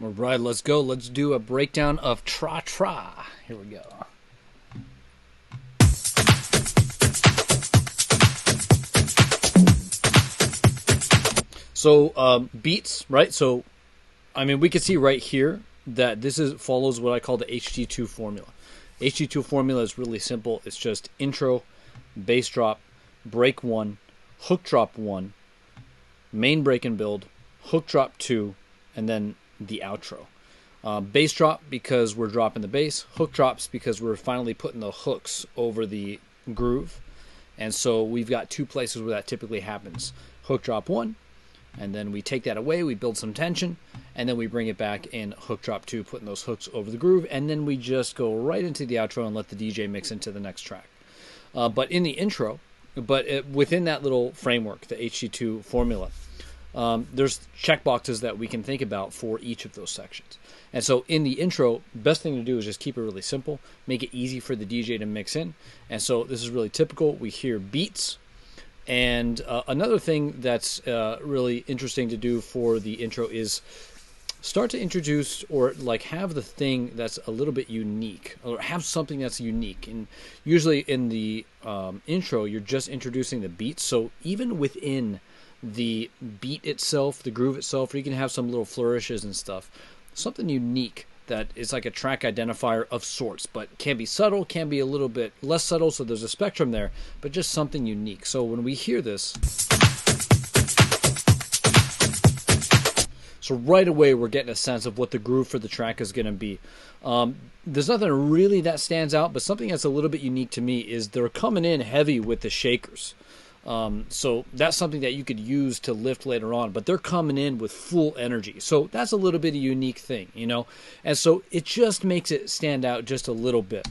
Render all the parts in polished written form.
All right, let's go. Let's do a breakdown of Tra Tra. Here we go. So beats, right? So, I mean, we can see right here that this follows what I call the HT2 formula. HT2 formula is really simple. It's just intro, bass drop, break 1, hook drop 1, main break and build, hook drop 2, and then the outro. Bass drop because we're dropping the bass. Hook drops because we're finally putting the hooks over the groove. And so we've got two places where that typically happens. Hook drop 1, and then we take that away, we build some tension, and then we bring it back in hook drop 2, putting those hooks over the groove, and then we just go right into the outro and let the DJ mix into the next track. But in the intro, within that little framework, the HT2 formula, there's checkboxes that we can think about for each of those sections. And so in the intro, best thing to do is just keep it really simple, make it easy for the DJ to mix in. And so this is really typical. We hear beats. And another thing that's really interesting to do for the intro is start to introduce or like have the thing that's a little bit unique, or have something that's unique. And usually in the intro, you're just introducing the beats. So even within the beat itself, the groove itself, you can have some little flourishes and stuff. Something unique that is like a track identifier of sorts, but can be subtle, can be a little bit less subtle, so there's a spectrum there, but just something unique. So when we hear this, so right away we're getting a sense of what the groove for the track is going to be. There's nothing really that stands out, but something that's a little bit unique to me is they're coming in heavy with the shakers. So that's something that you could use to lift later on, but they're coming in with full energy. So that's a little bit of a unique thing, you know? And so it just makes it stand out just a little bit.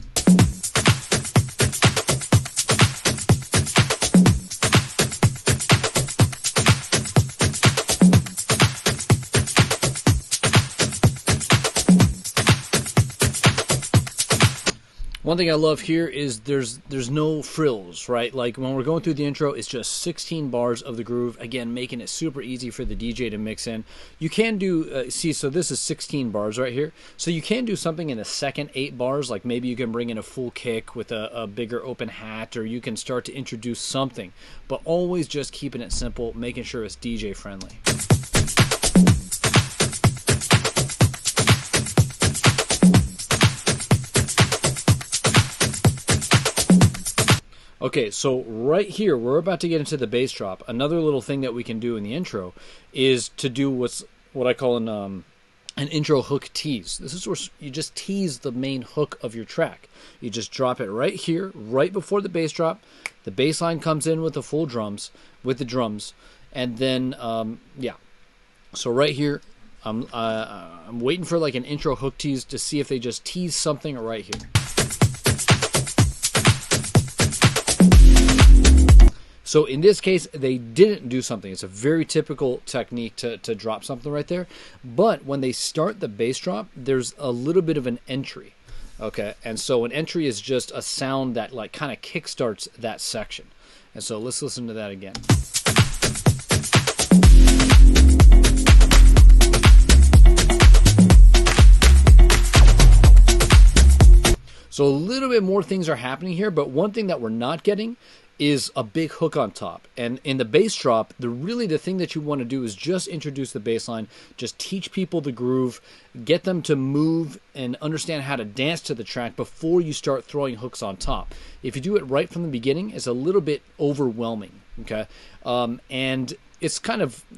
One thing I love here is there's no frills, right? Like when we're going through the intro, it's just 16 bars of the groove. Again, making it super easy for the DJ to mix in. You can do, so this is 16 bars right here. So you can do something in the second 8 bars, like maybe you can bring in a full kick with a bigger open hat, or you can start to introduce something. But always just keeping it simple, making sure it's DJ friendly. Okay, so right here, we're about to get into the bass drop. Another little thing that we can do in the intro is to do what I call an intro hook tease. This is where you just tease the main hook of your track. You just drop it right here, right before the bass drop. The bass line comes in with the full drums, and then, yeah. So right here, I'm waiting for like an intro hook tease to see if they just tease something right here. So in this case, they didn't do something. It's a very typical technique to drop something right there. But when they start the bass drop, there's a little bit of an entry. Okay, and so an entry is just a sound that like kind of kickstarts that section. And so let's listen to that again. So a little bit more things are happening here, but one thing that we're not getting is a big hook on top. And in the bass drop, the thing that you want to do is just introduce the bass line, just teach people the groove, get them to move and understand how to dance to the track before you start throwing hooks on top. If you do it right from the beginning, it's a little bit overwhelming, okay? And it's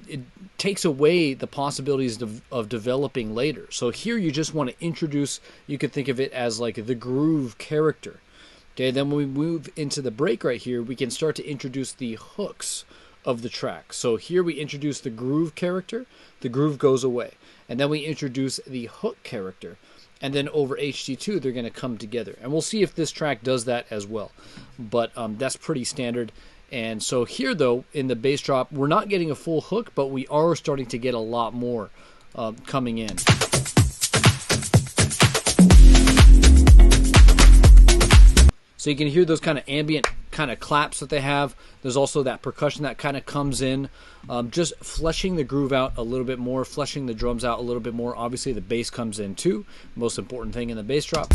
it takes away the possibilities of developing later. So here you just want to introduce, you could think of it as like the groove character. Okay, then when we move into the break right here, we can start to introduce the hooks of the track. So here we introduce the groove character, the groove goes away. And then we introduce the hook character. And then over HT2, they're going to come together. And we'll see if this track does that as well. But that's pretty standard. And so here, though, in the bass drop, we're not getting a full hook, but we are starting to get a lot more coming in. So you can hear those kind of ambient kind of claps that they have. There's also that percussion that kind of comes in, just fleshing the groove out a little bit more, fleshing the drums out a little bit more. Obviously, the bass comes in too. Most important thing in the bass drop.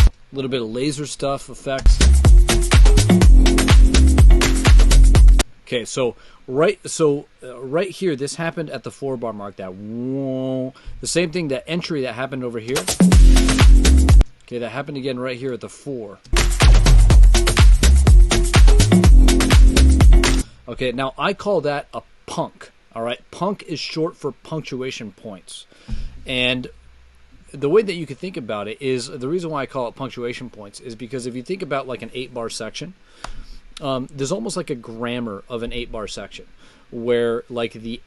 A little bit of laser stuff, effects. Okay, so right here, this happened at the 4-bar mark. That whoa, the same thing, that entry that happened over here. Okay, that happened again right here at the 4. Okay, now I call that a punk. All right, punk is short for punctuation points, and the way that you can think about it is, the reason why I call it punctuation points is because if you think about like an 8-bar section, there's almost like a grammar of an 8-bar section, where like the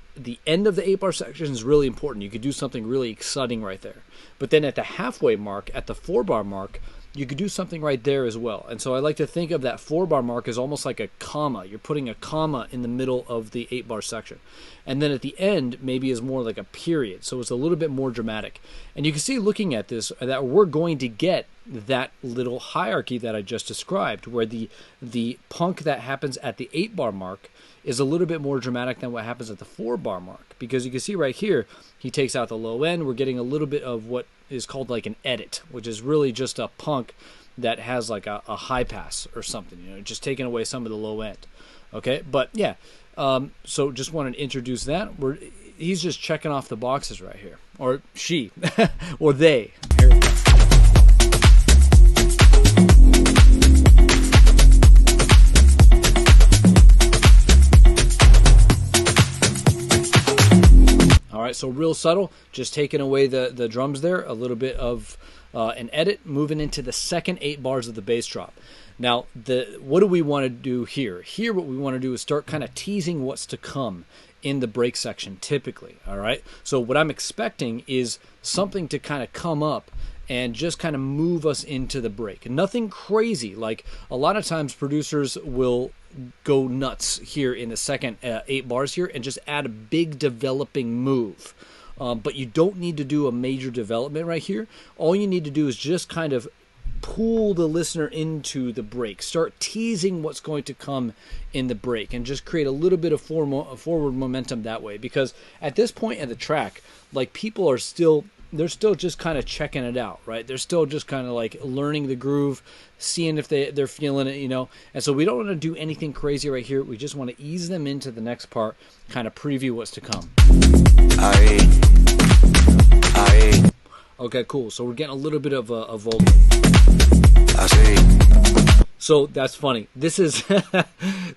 end of the 8-bar section is really important. You could do something really exciting right there, but then at the halfway mark, at the 4-bar mark, you could do something right there as well. And so I like to think of that 4-bar mark as almost like a comma. You're putting a comma in the middle of the 8-bar section, and then at the end maybe is more like a period, so it's a little bit more dramatic. And you can see, looking at this, that we're going to get that little hierarchy that I just described, where the punk that happens at the 8-bar mark is a little bit more dramatic than what happens at the 4-bar mark, because you can see right here, he takes out the low end. We're getting a little bit of what is called like an edit, which is really just a punk that has like a high pass or something, you know, just taking away some of the low end. Okay, but yeah, so just wanted to introduce that. He's just checking off the boxes right here, or she, or they. Here we go. All right, so real subtle, just taking away the drums there, a little bit of an edit, moving into the second 8 bars of the bass drop. Now, what do we want to do here? Here, what we want to do is start kind of teasing what's to come in the break section, typically. All right, so what I'm expecting is something to kind of come up and just kind of move us into the break. Nothing crazy. Like a lot of times producers will go nuts here in the second 8 bars here and just add a big developing move. But you don't need to do a major development right here. All you need to do is just kind of pull the listener into the break. Start teasing what's going to come in the break and just create a little bit of forward momentum that way. Because at this point in the track, like, people are still... they're still just kind of checking it out, right? They're still just kind of like learning the groove, seeing if they're feeling it, you know. And so we don't want to do anything crazy right here. We just want to ease them into the next part, kind of preview what's to come. Okay, cool. So we're getting a little bit of a vocal. So that's funny. This is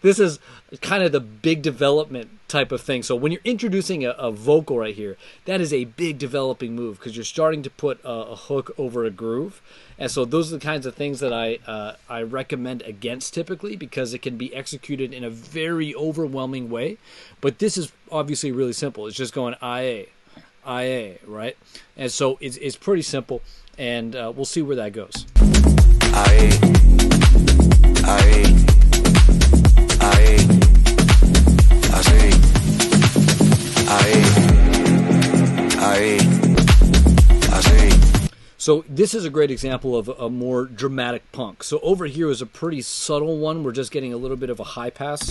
this is kind of the big development type of thing. So when you're introducing a vocal right here, that is a big developing move, because you're starting to put a hook over a groove. And so those are the kinds of things that I recommend against typically, because it can be executed in a very overwhelming way. But this is obviously really simple. It's just going IA, right? And so it's pretty simple, and we'll see where that goes. So this is a great example of a more dramatic punk. So over here is a pretty subtle one. We're just getting a little bit of a high pass.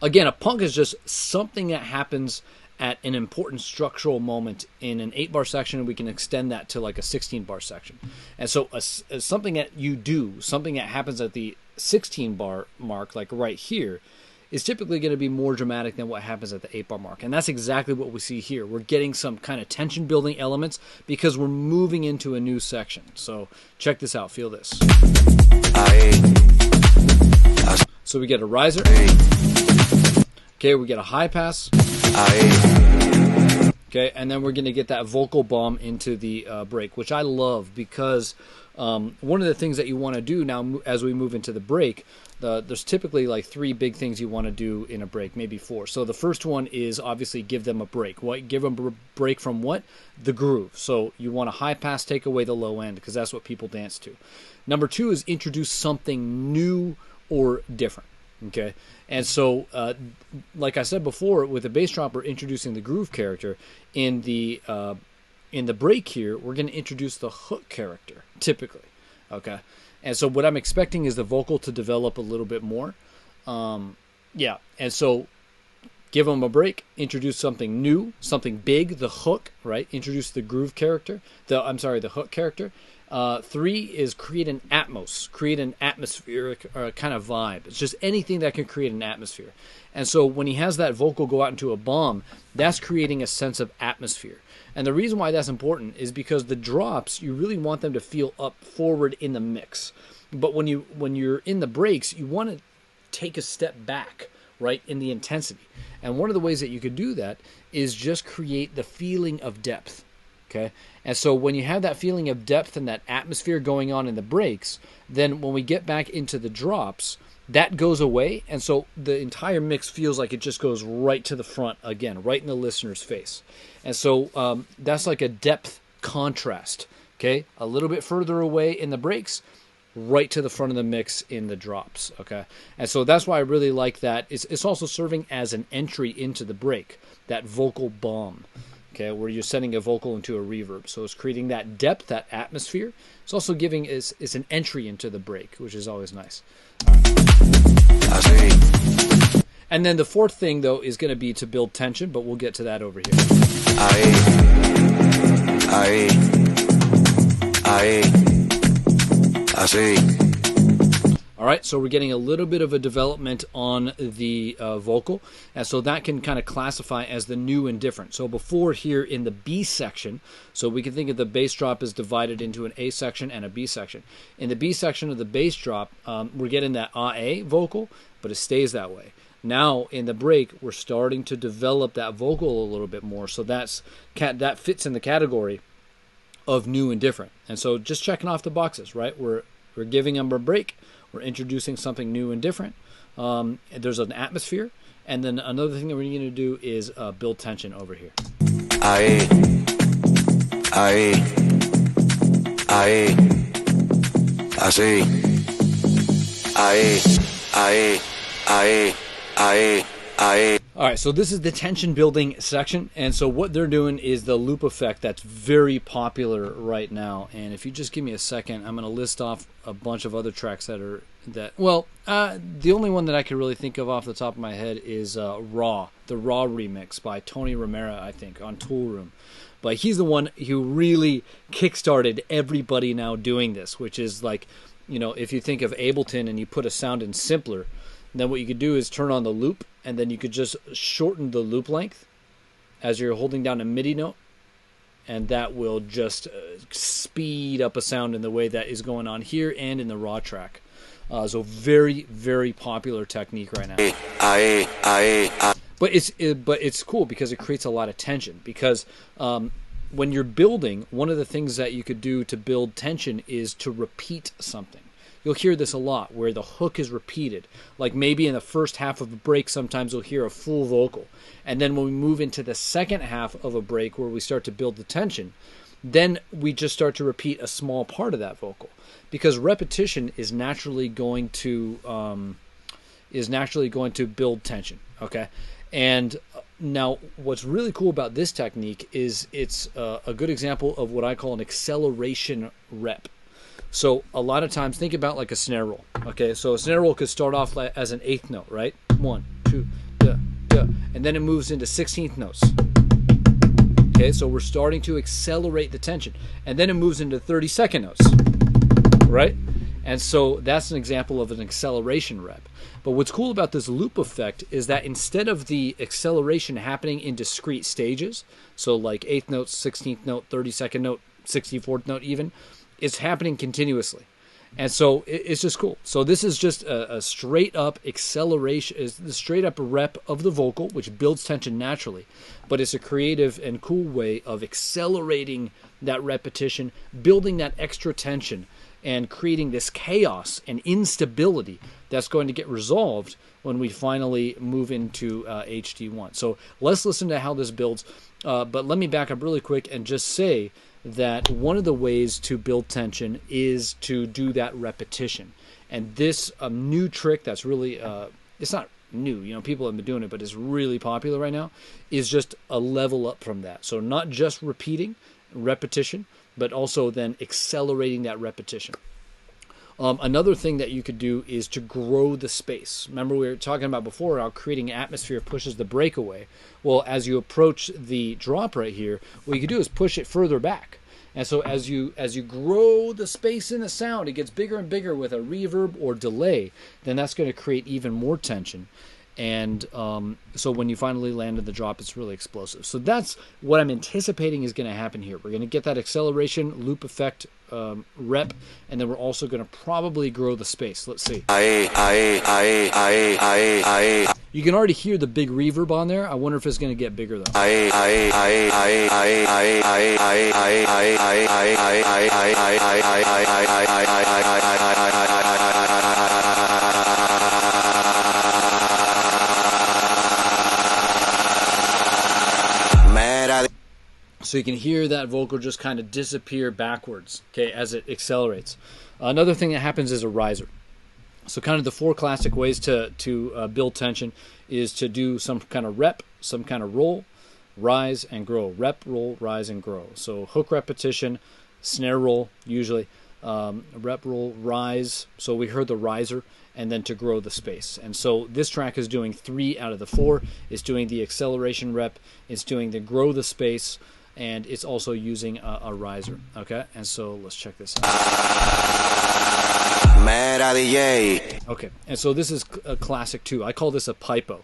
Again, a punk is just something that happens at an important structural moment in an 8-bar section. We can extend that to like a 16-bar section. And so something that you do, something that happens at the 16-bar mark, like right here, is typically going to be more dramatic than what happens at the 8-bar mark. And that's exactly what we see here. We're getting some kind of tension-building elements because we're moving into a new section. So check this out. Feel this. So we get a riser. Okay, we get a high pass. Okay, and then we're going to get that vocal bomb into the break, which I love, because one of the things that you want to do now as we move into the break, there's typically like 3 big things you want to do in a break, maybe 4. So the first one is obviously give them a break. What? Give them a break from what? The groove. So you want a high pass, take away the low end, because that's what people dance to. Number 2 is introduce something new or different. Okay, and so like I said before, with the bass drop, we're introducing the groove character. In the in the break here, we're going to introduce the hook character, typically. Okay. And so what I'm expecting is the vocal to develop a little bit more. Yeah. And so give them a break, introduce something new, something big, the hook, right? Introduce the groove character, the hook character. 3 is create an atmospheric kind of vibe. It's just anything that can create an atmosphere. And so when he has that vocal go out into a bomb, that's creating a sense of atmosphere. And the reason why that's important is because the drops, you really want them to feel up forward in the mix. But when you're in the breaks, you want to take a step back, right, in the intensity. And one of the ways that you could do that is just create the feeling of depth. Okay. And so when you have that feeling of depth and that atmosphere going on in the breaks, then when we get back into the drops, that goes away. And so the entire mix feels like it just goes right to the front again, right in the listener's face. And so that's like a depth contrast. Okay. A little bit further away in the breaks, right to the front of the mix in the drops. Okay. And so that's why I really like that. It's also serving as an entry into the break, that vocal bomb. Okay, where you're sending a vocal into a reverb. So it's creating that depth, that atmosphere. It's also giving it's an entry into the break, which is always nice. And then the fourth thing, though, is going to be to build tension, but we'll get to that over here. All right, so we're getting a little bit of a development on the vocal, and so that can kind of classify as the new and different. So before here in the B section, so we can think of the bass drop as divided into an A section and a B section. In the B section of the bass drop, we're getting that A vocal, but it stays that way. Now in the break, we're starting to develop that vocal a little bit more, so that fits in the category of new and different. And so just checking off the boxes, right? We're giving them a break. We're introducing something new and different. There's an atmosphere. And then another thing that we're going to do is build tension over here. All right, so this is the tension building section, and so what they're doing is the loop effect that's very popular right now. And if you just give me a second, I'm going to list off a bunch of other tracks the only one that I can really think of off the top of my head is the Raw remix by Tony Romera, I think, on Tool Room. But he's the one who really kickstarted everybody now doing this, which is like, if you think of Ableton and you put a sound in simpler, then what you could do is turn on the loop, and then you could just shorten the loop length as you're holding down a MIDI note, and that will just speed up a sound in the way that is going on here and in the Raw track. So very, very popular technique right now. But it's cool because it creates a lot of tension. Because when you're building, one of the things that you could do to build tension is to repeat something. You'll hear this a lot where the hook is repeated. Like maybe in the first half of a break, sometimes you'll hear a full vocal. And then when we move into the second half of a break where we start to build the tension, then we just start to repeat a small part of that vocal. Because repetition is naturally going to build tension. Okay? And now what's really cool about this technique is it's a good example of what I call an acceleration rep. So a lot of times, think about like a snare roll. Okay, so a snare roll could start off as an eighth note, right? 1, 2, da, da, and then it moves into 16th notes. Okay, so we're starting to accelerate the tension, and then it moves into 32nd notes, right? And so that's an example of an acceleration rep. But what's cool about this loop effect is that instead of the acceleration happening in discrete stages, so like 8th note, 16th note, 32nd note, 64th note even, it's happening continuously. And so it's just cool. So this is just a straight up acceleration, is the straight up rep of the vocal, which builds tension naturally. But it's a creative and cool way of accelerating that repetition, building that extra tension, and creating this chaos and instability that's going to get resolved when we finally move into HD1. So let's listen to how this builds. But let me back up really quick and just say that one of the ways to build tension is to do that repetition. And this new trick that's really, it's not new, people have been doing it, but it's really popular right now, is just a level up from that. So not just repeating, repetition, but also then accelerating that repetition. Another thing that you could do is to grow the space. Remember we were talking about before how creating an atmosphere pushes the break away. Well, as you approach the drop right here, what you could do is push it further back. And so as you grow the space in the sound, it gets bigger and bigger with a reverb or delay, then that's going to create even more tension. And so when you finally land in the drop, it's really explosive. So that's what I'm anticipating is going to happen here. We're going to get that acceleration loop effect rep, and then we're also going to probably grow the space. Let's see. You can already hear the big reverb on there. I wonder if it's going to get bigger though. So you can hear that vocal just kind of disappear backwards, okay, as it accelerates. Another thing that happens is a riser. So kind of the 4 classic ways to build tension is to do some kind of rep, some kind of roll, rise, and grow. Rep, roll, rise, and grow. So hook repetition, snare roll, usually. Rep, roll, rise. So we heard the riser, and then to grow the space. And so this track is doing 3 out of the 4. It's doing the acceleration rep. It's doing the grow the space. And it's also using a riser, okay? And so let's check this out. Okay, and so this is a classic too. I call this a pipo.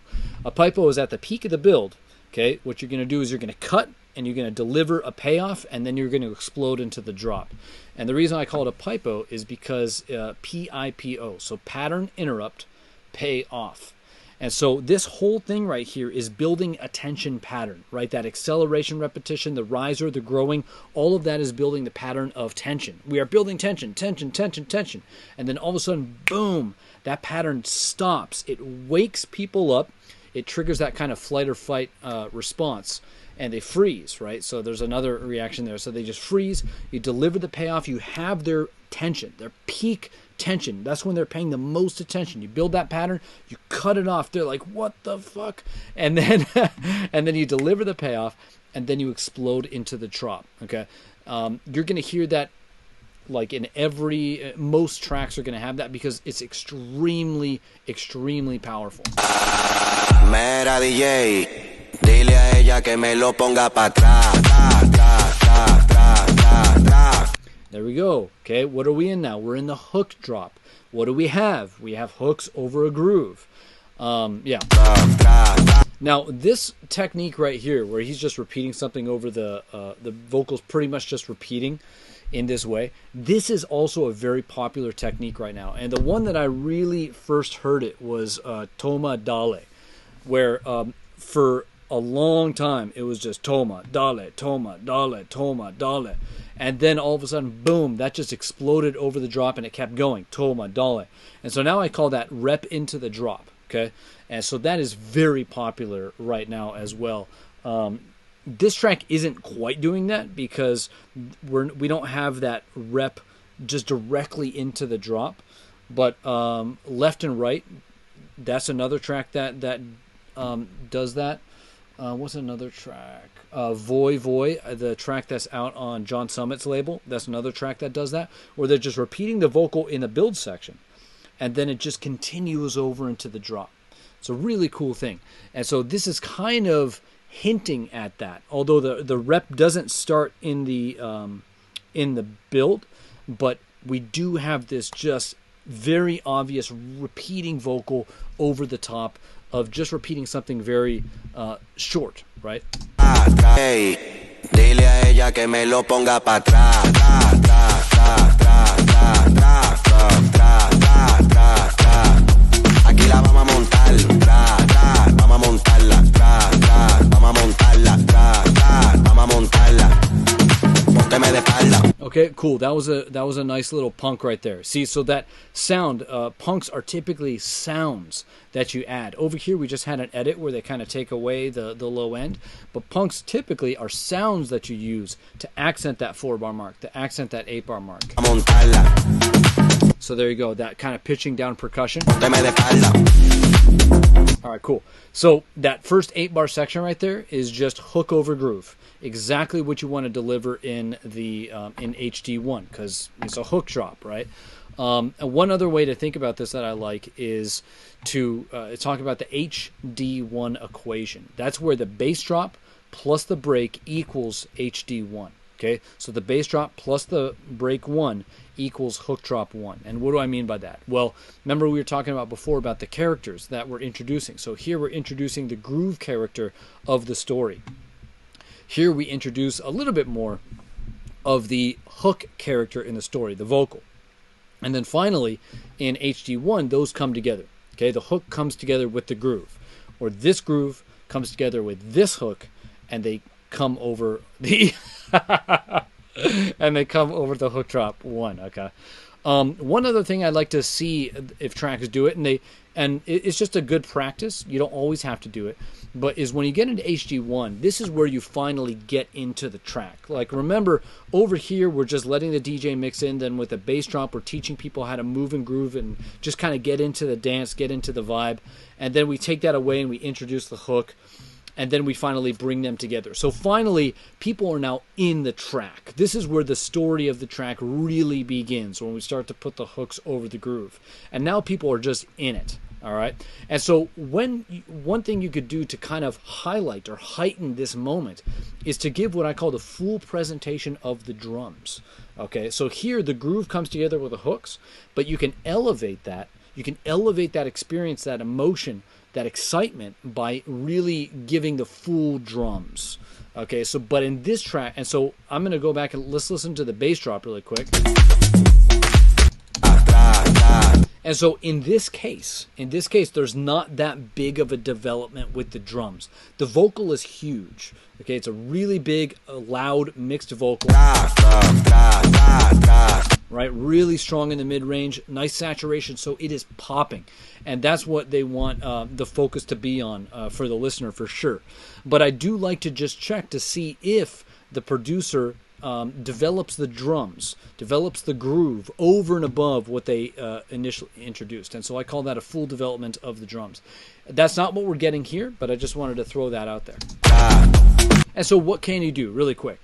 A pipo is at the peak of the build, okay? What you're gonna do is you're gonna cut and you're gonna deliver a payoff and then you're gonna explode into the drop. And the reason I call it a pipo is because P-I-P-O, so pattern interrupt, pay off. And so this whole thing right here is building a tension pattern, right? That acceleration repetition, the riser, the growing, all of that is building the pattern of tension. We are building tension, tension, tension, tension. And then all of a sudden, boom, that pattern stops. It wakes people up. It triggers that kind of flight or fight response. And they freeze, right? So there's another reaction there. So they just freeze. You deliver the payoff. You have their tension, their peak tension. That's when they're paying the most attention. You build that pattern, you cut it off. They're like, what the fuck? And then and then you deliver the payoff, and then you explode into the drop. Okay, you're gonna hear that like in most tracks are gonna have that because it's extremely, extremely powerful. Mera DJ, dile a ella que me lo ponga pa' atrás. There we go. Okay, what are we in now? We're in the hook drop. What do we have? We have hooks over a groove. Yeah. Now, this technique right here, where he's just repeating something over the vocals, pretty much just repeating in this way, this is also a very popular technique right now. And the one that I really first heard it was Toma Dale, where for a long time it was just Toma, Dale, Toma, Dale, Toma, Dale. And then all of a sudden, boom, that just exploded over the drop and it kept going. Toma, Dale. And so now I call that rep into the drop. Okay. And so that is very popular right now as well. This track isn't quite doing that because we don't have that rep just directly into the drop. But left and right, that's another track that does that. What's another track? Voy Voy, the track that's out on John Summit's label. That's another track that does that, where they're just repeating the vocal in the build section, and then it just continues over into the drop. It's a really cool thing. And so this is kind of hinting at that, although the rep doesn't start in the build, but we do have this just very obvious repeating vocal over the top of just repeating something very short, right? Hey, dile a ella que me lo ponga pa' atrás. Aquí la vamos a montar, vamos a montarla, vamos a montarla, vamos a montarla. Pónteme de espalda. Okay, cool. That was a nice little punk right there. See, so that sound, punks are typically sounds that you add. Over here, we just had an edit where they kind of take away the low end. But punks typically are sounds that you use to accent that 4-bar mark, to accent that 8-bar mark. So there you go, that kind of pitching down percussion. All right, cool. So that first 8-bar section right there is just hook over groove. Exactly what you want to deliver in the in HD1 because it's a hook drop, right? And one other way to think about this that I like is to talk about the HD1 equation. That's where the bass drop plus the break equals HD1. Okay, so the bass drop plus the break 1 equals hook drop 1. And what do I mean by that? Well, remember we were talking about before about the characters that we're introducing. So here we're introducing the groove character of the story. Here we introduce a little bit more of the hook character in the story, the vocal. And then finally, in HD1, those come together. Okay, the hook comes together with the groove. Or this groove comes together with this hook, and they come over the and they come over the hook drop 1. Okay. One other thing I'd like to see if tracks do it, and it's just a good practice. You don't always have to do it, but is when you get into HD1, this is where you finally get into the track. Like remember, over here we're just letting the DJ mix in. Then with the bass drop, we're teaching people how to move and groove and just kind of get into the dance, get into the vibe, and then we take that away and we introduce the hook. And then we finally bring them together. So finally, people are now in the track. This is where the story of the track really begins, when we start to put the hooks over the groove. And now people are just in it, all right? And so one thing you could do to kind of highlight or heighten this moment is to give what I call the full presentation of the drums, okay? So here the groove comes together with the hooks, but you can elevate that. You can elevate that experience, that emotion, that excitement by really giving the full drums. Okay, so but in this track, and so I'm gonna go back and let's listen to the bass drop really quick. And so in this case, there's not that big of a development with the drums. The vocal is huge. Okay, it's a really big, loud, mixed vocal. Right, really strong in the mid-range, nice saturation, so it is popping. And that's what they want the focus to be on for the listener for sure. But I do like to just check to see if the producer develops the drums, develops the groove over and above what they initially introduced. And so I call that a full development of the drums. That's not what we're getting here, but I just wanted to throw that out there. And so what can you do really quick?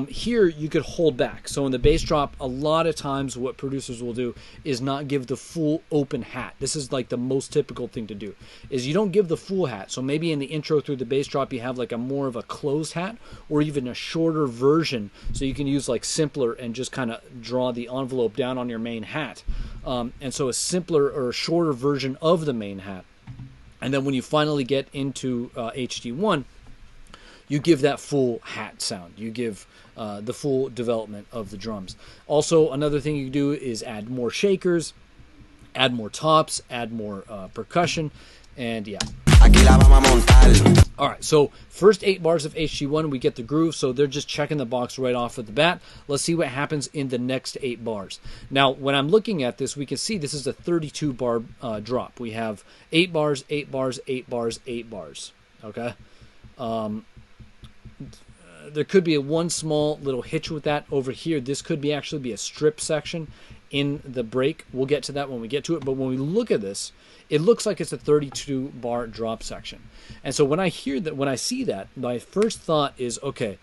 Here you could hold back. So in the bass drop, a lot of times what producers will do is not give the full open hat. This is like the most typical thing to do, is you don't give the full hat. So maybe in the intro through the bass drop, you have like a more of a closed hat or even a shorter version. So you can use like simpler and just kind of draw the envelope down on your main hat. And so a simpler or shorter version of the main hat. And then when you finally get into HD1, you give that full hat sound. You give the full development of the drums. Also, another thing you do is add more shakers, add more tops, add more percussion, and yeah. All right, so first 8 bars of HD1, we get the groove, so they're just checking the box right off of the bat. Let's see what happens in the next 8 bars. Now, when I'm looking at this, we can see this is a 32-bar drop. We have 8 bars, 8 bars, 8 bars, 8 bars, okay? There could be one small little hitch with that over here. This could actually be a strip section in the break. We'll get to that when we get to it. But when we look at this, it looks like it's a 32-bar drop section. And so when I hear that, when I see that, my first thought is, okay,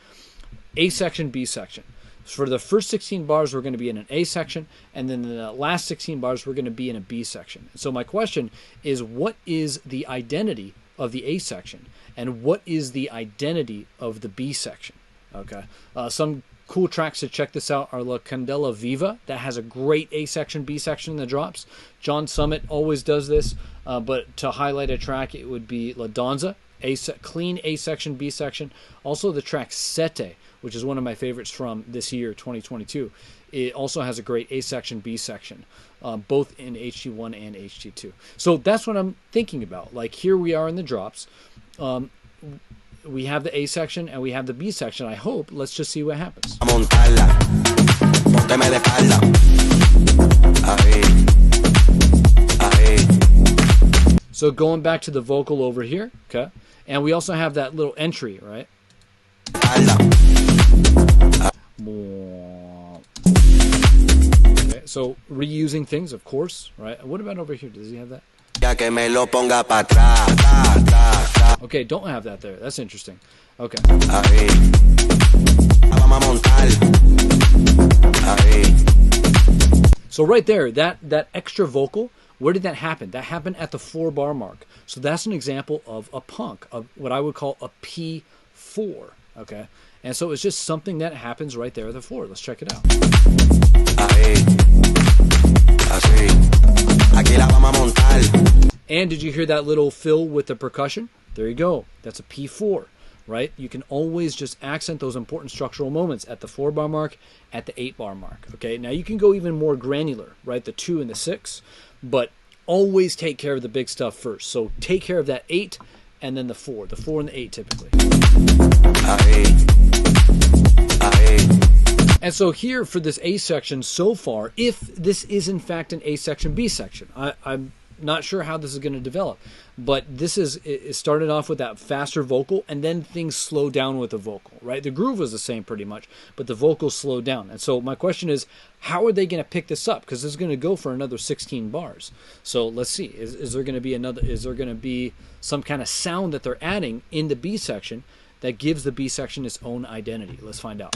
A section, B section. For the first 16 bars, we're going to be in an A section, and then the last 16 bars, we're going to be in a B section. So my question is, what is the identity of the A section, and what is the identity of the B section? Okay, some cool tracks to check this out are La Candela Viva. That has a great A section, B section in the drops. John Summit always does this, but to highlight a track, it would be La Danza, clean A section, B section. Also the track Sete, which is one of my favorites from this year, 2022. It also has a great A section, B section, both in HD1 and HD2. So that's what I'm thinking about. Like here we are in the drops. We have the A section and we have the B section. I hope. Let's just see what happens. So going back to the vocal over here, okay, and we also have that little entry, right? Okay, so reusing things, of course, right? What about over here? Does he have that? Ya que me lo ponga pa' atrás, tra, tra, tra. Okay, don't have that there. That's interesting. Okay. Ahí. Vamos a montar. Ahí. So right there, that extra vocal, where did that happen? That happened at the 4-bar mark. So that's an example of a punk, of what I would call a P4. Okay, and so it's just something that happens right there at the 4. Let's check it out. Ahí. Así. Aquí la vamos a montar. And did you hear that little fill with the percussion? There you go. That's a P4, right? You can always just accent those important structural moments at the 4-bar mark, at the 8-bar mark. Okay, now you can go even more granular, right? The 2 and the 6, but always take care of the big stuff first. So take care of that 8 and then the 4 and the 8 typically. Ahí. Ahí. And so here for this A section so far, if this is in fact an A section, B section, I'm not sure how this is going to develop, but this it started off with that faster vocal and then things slow down with the vocal, right? The groove was the same pretty much, but the vocals slowed down. And so my question is, how are they going to pick this up? Because this is going to go for another 16 bars. So let's see, is there going to be some kind of sound that they're adding in the B section that gives the B section its own identity? Let's find out.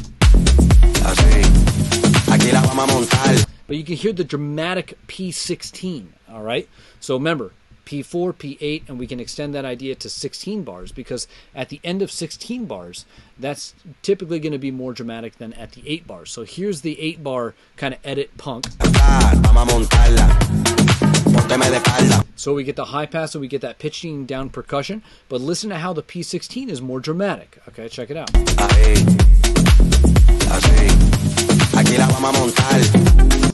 But you can hear the dramatic P16, all right? So remember, P4, P8, and we can extend that idea to 16 bars because at the end of 16 bars, that's typically going to be more dramatic than at the 8 bars. So here's the 8-bar kind of edit punk. So we get the high pass and we get that pitching down percussion, but listen to how the P16 is more dramatic. Okay, check it out.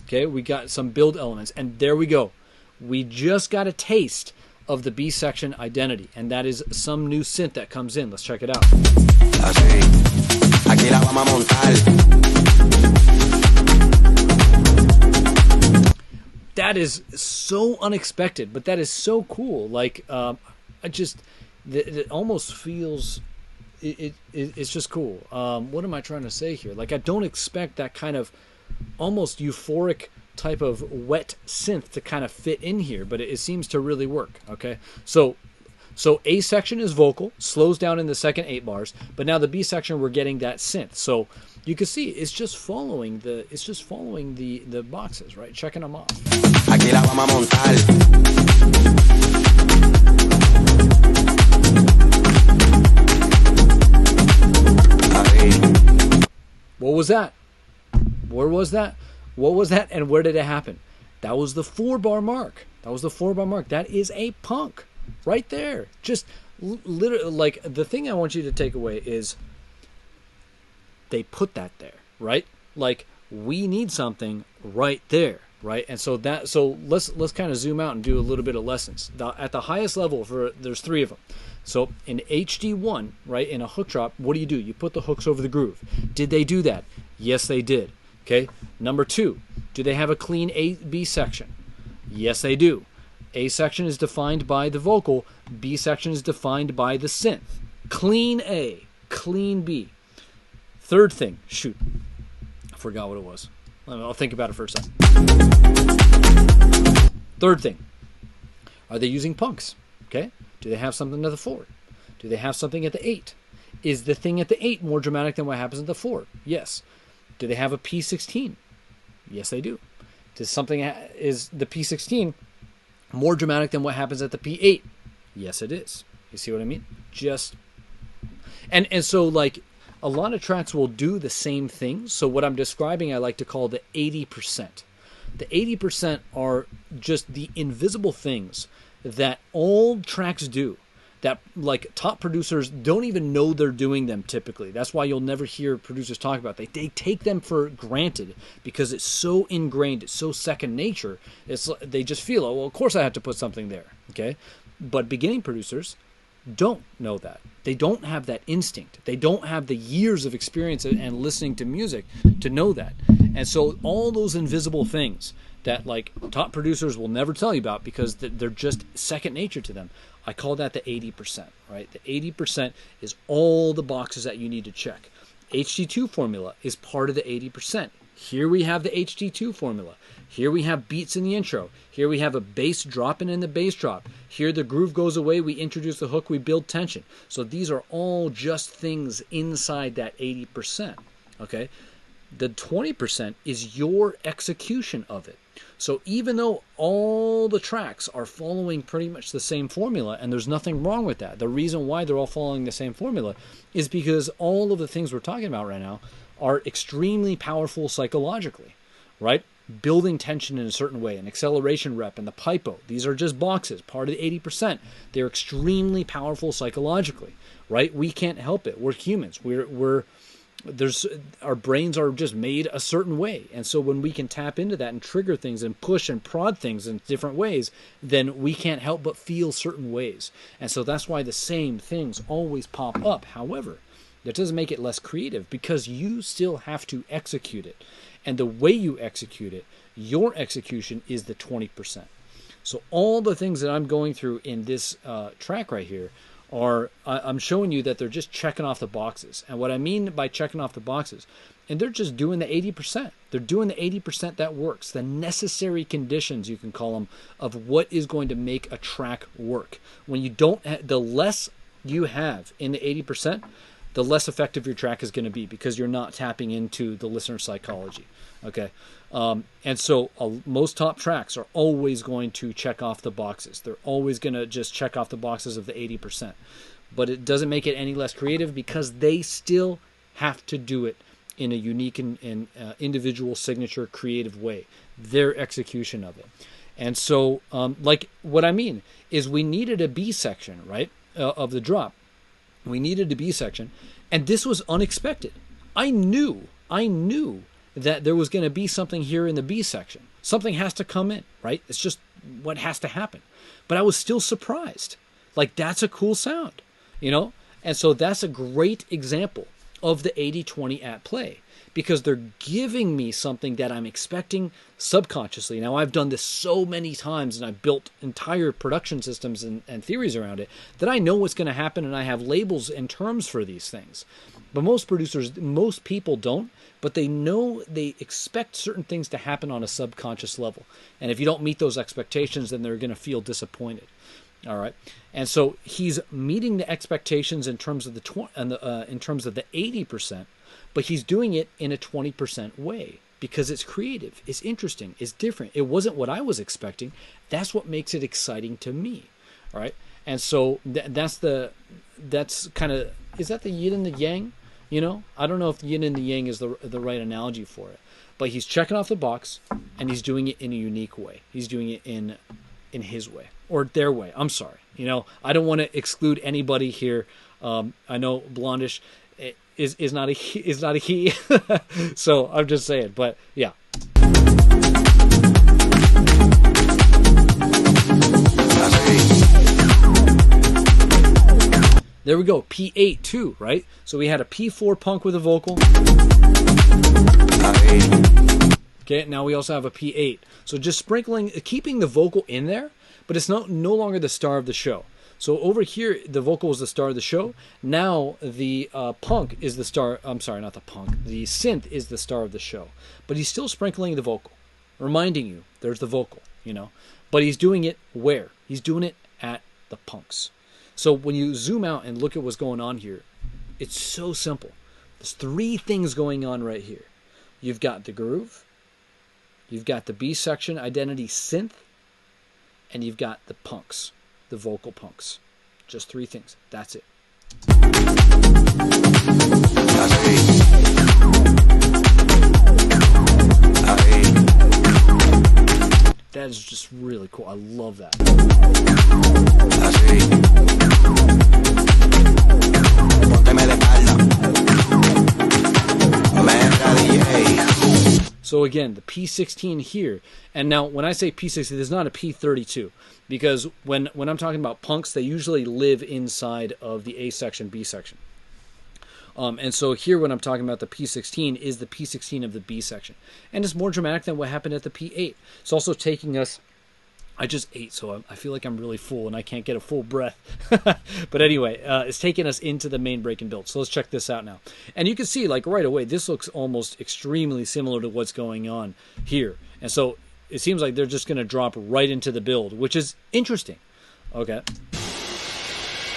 Okay, we got some build elements, and there we go. We just got a taste of the B section identity, and that is some new synth that comes in. Let's check it out. That is so unexpected, but that is so cool. Like, it almost feels, it's just cool. What am I trying to say here? Like, I don't expect that kind of almost euphoric type of wet synth to kind of fit in here, but it seems to really work. Okay, so A section is vocal, slows down in the second 8 bars, but now the B section we're getting that synth. So you can see it's just following the boxes, right? Checking them off. Aquí la vamos a montar. What was that? Where was that? What was that? And where did it happen? That was the 4-bar mark. That is a punk right there. Just literally, like, the thing I want you to take away is they put that there, right? Like, we need something right there, right? And so let's kind of zoom out and do a little bit of lessons. At the highest level, there's 3 of them. So in HD1, right, in a hook drop, what do? You put the hooks over the groove. Did they do that? Yes, they did. Okay. Number 2, do they have a clean A-B section? Yes, they do. A section is defined by the vocal. B section is defined by the synth. Clean A, clean B. Third thing, shoot, I forgot what it was. I'll think about it for a second. Third thing, are they using punks? Okay. Do they have something at the 4? Do they have something at the 8? Is the thing at the 8 more dramatic than what happens at the 4? Yes. Do they have a P16? Yes, they do. Is the P16 more dramatic than what happens at the P8? Yes, it is. You see what I mean? And so, like, a lot of tracks will do the same thing. So what I'm describing, I like to call the 80%. The 80% are just the invisible things that all tracks do, that, like, top producers don't even know they're doing them typically. That's why you'll never hear producers talk about it. They take them for granted because it's so ingrained, it's so second nature. They just feel, oh, well, of course I have to put something there. Okay, but beginning producers don't know that. They don't have that instinct. They don't have the years of experience and listening to music to know that. And so all those invisible things that, like, top producers will never tell you about because they're just second nature to them, I call that the 80%, right? The 80% is all the boxes that you need to check. HD2 formula is part of the 80%. Here we have the HT2 formula. Here we have beats in the intro. Here we have a bass dropping in the bass drop. Here the groove goes away, we introduce the hook, we build tension. So these are all just things inside that 80%. Okay? The 20% is your execution of it. So even though all the tracks are following pretty much the same formula, and there's nothing wrong with that, the reason why they're all following the same formula is because all of the things we're talking about right now are extremely powerful psychologically, right? Building tension in a certain way, an acceleration rep, and the pipo. These are just boxes, part of the 80%. They're extremely powerful psychologically, right? We can't help it. We're humans. Our brains are just made a certain way. And so when we can tap into that and trigger things and push and prod things in different ways, then we can't help but feel certain ways. And so that's why the same things always pop up. However, that doesn't make it less creative because you still have to execute it. And the way you execute it, your execution is the 20%. So all the things that I'm going through in this track right here I'm showing you that they're just checking off the boxes. And what I mean by checking off the boxes, and they're just doing the 80%. They're doing the 80% that works, the necessary conditions, you can call them, of what is going to make a track work. When you don't, the less you have in the 80%, the less effective your track is going to be because you're not tapping into the listener psychology. Okay. And so most top tracks are always going to check off the boxes. They're always going to just check off the boxes of the 80%. But it doesn't make it any less creative because they still have to do it in a unique and individual signature creative way. Their execution of it. And so, like what I mean is we needed a B section, right, of the drop. We needed a B section. And this was unexpected. I knew that there was going to be something here in the B section. Something has to come in, right? It's just what has to happen. But I was still surprised. Like, that's a cool sound, you know? And so that's a great example of the 80-20 at play because they're giving me something that I'm expecting subconsciously. Now, I've done this so many times and I've built entire production systems and theories around it that I know what's going to happen and I have labels and terms for these things. But most producers, most people don't, but they know they expect certain things to happen on a subconscious level. And if you don't meet those expectations, then they're going to feel disappointed. All right. And so he's meeting the expectations in terms of the 80%, but he's doing it in a 20% way because it's creative, it's interesting, it's different. It wasn't what I was expecting. That's what makes it exciting to me. All right. And so that's kind of, is that the yin and the yang? You know, I don't know if the yin and the yang is the right analogy for it, but he's checking off the box and he's doing it in a unique way. He's doing it in his way or their way. I'm sorry. You know, I don't want to exclude anybody here. I know Blondish is not a he. So I'm just saying, but yeah. There we go, P8 too, right? So we had a P4 punk with a vocal. Okay, now we also have a P8. So just sprinkling, keeping the vocal in there, but it's no longer the star of the show. So over here, the vocal was the star of the show. Now the punk is the star. I'm sorry, not the punk. The synth is the star of the show. But he's still sprinkling the vocal, reminding you there's the vocal, you know. But he's doing it where? He's doing it at the punks. So when you zoom out and look at what's going on here, it's so simple. There's three things going on right here. You've got the groove, you've got the B section identity synth, and you've got the punks, the vocal punks. Just three things. That's it. That is just really cool. I love that. So again, the P16 here, and now when I say P16, there's not a P32, because when I'm talking about punks, they usually live inside of the A section, B section. And so here when I'm talking about the P16 is the P16 of the B section. And it's more dramatic than what happened at the P8. It's also taking us I just ate, so I feel like I'm really full and I can't get a full breath. But anyway, it's taking us into the main break and build. So let's check this out now. And you can see, like, right away, this looks almost extremely similar to what's going on here. And so it seems like they're just going to drop right into the build, which is interesting. Okay.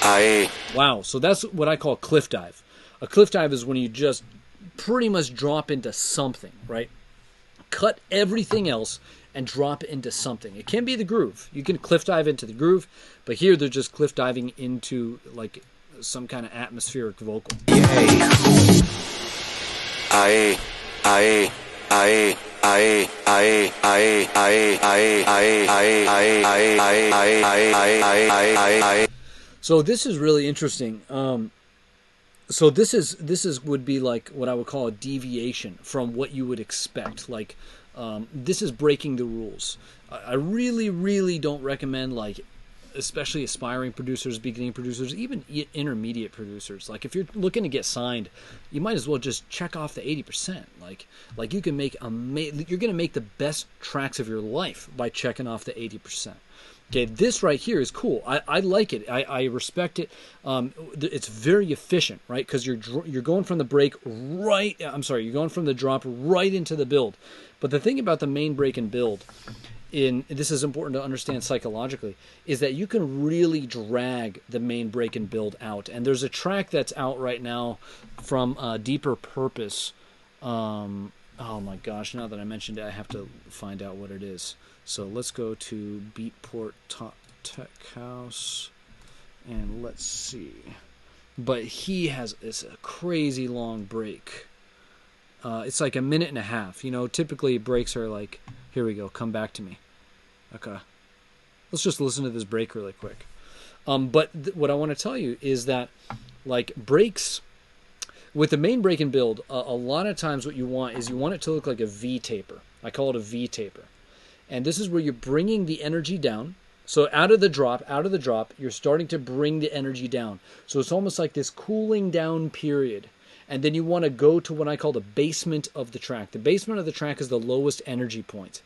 Aye. Wow. So that's what I call a cliff dive. A cliff dive is when you just pretty much drop into something, right? Cut everything else and drop into something. It can be the groove. You can cliff dive into the groove, but here they're just cliff diving into like some kind of atmospheric vocal. Aye. Aye. Aye. Aye. Aye. Aye. Aye. Aye. Aye. Aye. Aye. So this is really interesting. So this is would be like what I would call a deviation from what you would expect. Like this is breaking the rules. I really don't recommend, like, especially aspiring producers, beginning producers, even intermediate producers. Like if you're looking to get signed, you might as well just check off the 80%. Like you can make you're going to make the best tracks of your life by checking off the 80%. Okay, this right here is cool. I like it. I respect it. It's very efficient, right? Because you're going from the break right. I'm sorry, you're going from the drop right into the build. But the thing about the main break and build, this is important to understand psychologically, is that you can really drag the main break and build out. And there's a track that's out right now from Deeper Purpose. Oh my gosh! Now that I mentioned it, I have to find out what it is. So let's go to Beatport Top Tech House, and let's see. But he has a crazy long break. It's like a minute and a half. You know, typically breaks are like, here we go, come back to me. Okay. Let's just listen to this break really quick. But what I want to tell you is that, like, breaks, with the main break and build, a lot of times what you want is you want it to look like a V taper. I call it a V taper. And this is where you're bringing the energy down. So out of the drop, you're starting to bring the energy down. So it's almost like this cooling down period. And then you want to go to what I call the basement of the track. The basement of the track is the lowest energy point.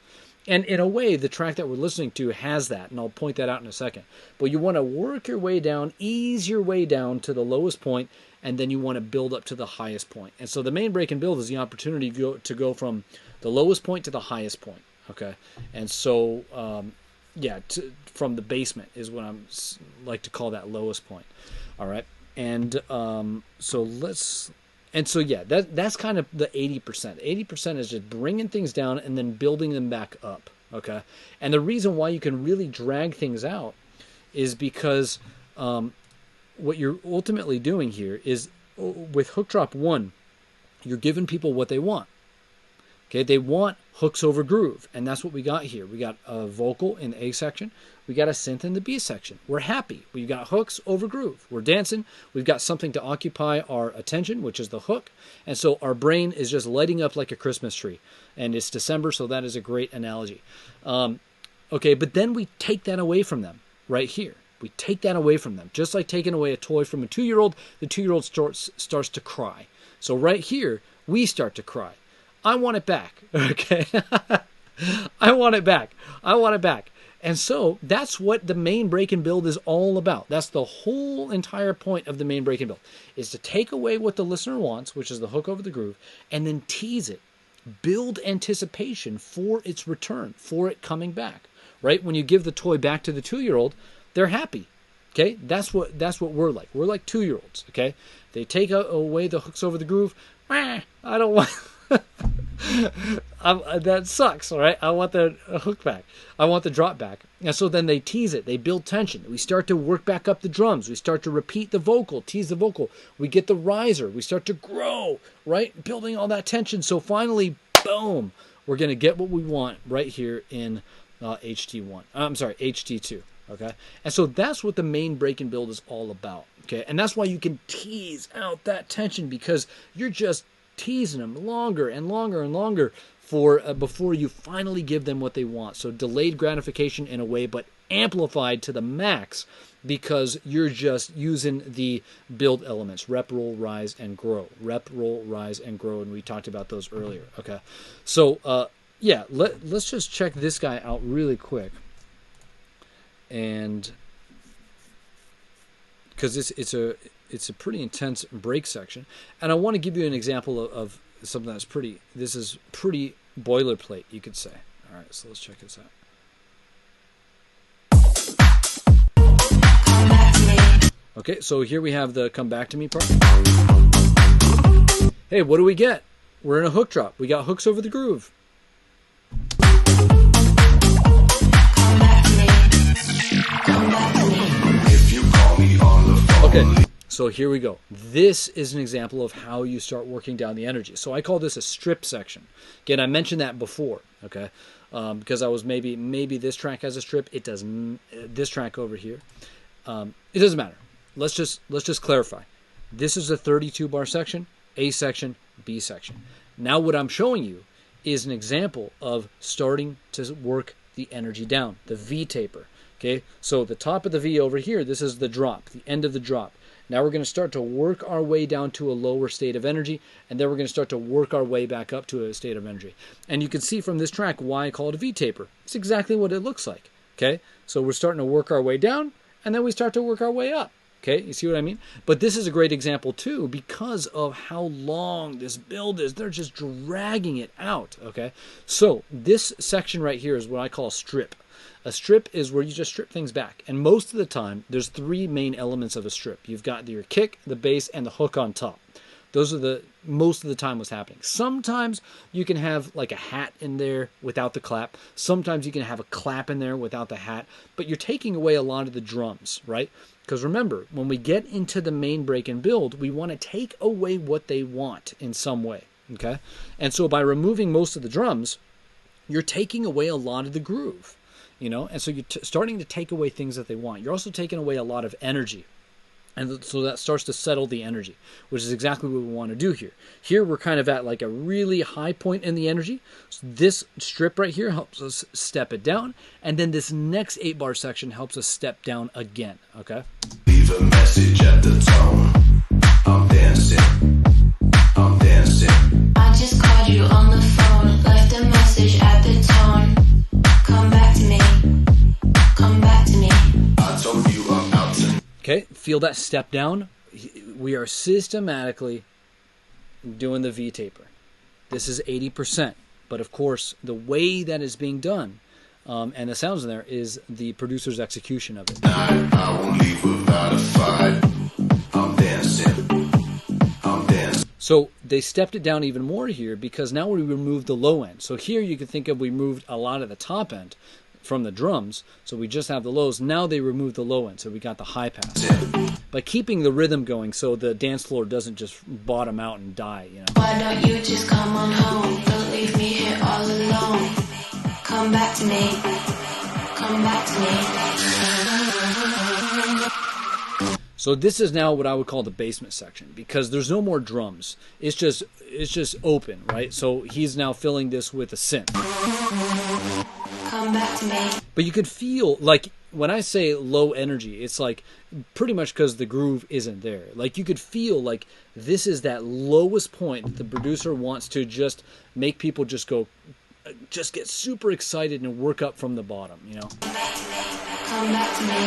And in a way, the track that we're listening to has that, and I'll point that out in a second. But you want to work your way down, ease your way down to the lowest point, and then you want to build up to the highest point. And so the main break and build is the opportunity to go from the lowest point to the highest point. Okay, and so from the basement is what I'm like to call that lowest point. All right, and that's kind of the 80%. 80% is just bringing things down and then building them back up. Okay, and the reason why you can really drag things out is because what you're ultimately doing here is with hook drop 1, you're giving people what they want. Okay, they want hooks over groove, and that's what we got here. We got a vocal in the A section. We got a synth in the B section. We're happy. We've got hooks over groove. We're dancing. We've got something to occupy our attention, which is the hook. And so our brain is just lighting up like a Christmas tree. And it's December, so that is a great analogy. Okay, but then we take that away from them right here. We take that away from them. Just like taking away a toy from a 2-year-old, the 2-year-old starts to cry. So right here, we start to cry. I want it back, okay? I want it back. I want it back. And so that's what the main break and build is all about. That's the whole entire point of the main break and build, is to take away what the listener wants, which is the hook over the groove, and then tease it. Build anticipation for its return, for it coming back, right? When you give the toy back to the 2-year-old, they're happy, okay? That's what we're like. We're like 2-year-olds, okay? They take away the hooks over the groove. I don't want... that sucks, all right? I want the hook back. I want the drop back. And so then they tease it. They build tension. We start to work back up the drums. We start to repeat the vocal, tease the vocal. We get the riser. We start to grow, right? Building all that tension. So finally, boom, we're going to get what we want right here in HT1. I'm sorry, HT2, okay? And so that's what the main break and build is all about, okay? And that's why you can tease out that tension, because you're just teasing them longer and longer and longer for before you finally give them what they want. So delayed gratification in a way, but amplified to the max, because you're just using the build elements: rep, roll, rise, and grow. Rep, roll, rise, and grow, and we talked about those earlier. Okay, so let's just check this guy out really quick. and because it's a pretty intense break section, and I want to give you an example of something that's pretty. This is pretty boilerplate, you could say. All right, so let's check this out. Okay, so here we have the come back to me part. Hey, what do we get? We're in a hook drop. We got hooks over the groove. Okay, so here we go. This is an example of how you start working down the energy. So I call this a strip section. Again, I mentioned that before, okay? Because I was maybe this track has a strip. It doesn't. This track over here, it doesn't matter. Let's just clarify. This is a 32 bar section, A section, B section. Now what I'm showing you is an example of starting to work the energy down, the V taper. Okay, so the top of the V over here, this is the drop, the end of the drop. Now we're going to start to work our way down to a lower state of energy, and then we're going to start to work our way back up to a state of energy. And you can see from this track why I call it a V taper. It's exactly what it looks like. Okay, so we're starting to work our way down, and then we start to work our way up. Okay, you see what I mean? But this is a great example too because of how long this build is. They're just dragging it out. Okay, so this section right here is what I call a strip. A strip is where you just strip things back. And most of the time, there's three main elements of a strip. You've got your kick, the bass, and the hook on top. Those are most of the time what's happening. Sometimes you can have like a hat in there without the clap. Sometimes you can have a clap in there without the hat. But you're taking away a lot of the drums, right? Because remember, when we get into the main break and build, we want to take away what they want in some way, okay? And so by removing most of the drums, you're taking away a lot of the groove. You know, and so you're starting to take away things that they want. You're also taking away a lot of energy. And so that starts to settle the energy, which is exactly what we want to do here. Here we're kind of at like a really high point in the energy. So this strip right here helps us step it down. And then this next 8-bar section helps us step down again, okay? Leave a message at the tone. I'm dancing. I'm dancing. I just called you on the phone, left a message at the tone. Come back to me. Come back to me. I told you I'm out tonight. Okay, feel that step down? We are systematically doing the V taper. This is 80%. But of course, the way that is being done, and the sounds in there, is the producer's execution of it. I won't leave without a fight. I'm dancing. I'm dancing. So they stepped it down even more here because now we removed the low end. So here you can think of we moved a lot of the top end from the drums. So we just have the lows. Now they removed the low end. So we got the high pass. By keeping the rhythm going so the dance floor doesn't just bottom out and die, you know. Why don't you just come on home? Don't leave me here all alone. Come back to me. Come back to me. So this is now what I would call the basement section because there's no more drums. It's just open, right? So he's now filling this with a synth. Come back to me. But you could feel, like, when I say low energy, it's like pretty much because the groove isn't there. Like, you could feel like this is that lowest point that the producer wants to just make people just go, just get super excited and work up from the bottom, you know? Come back to me.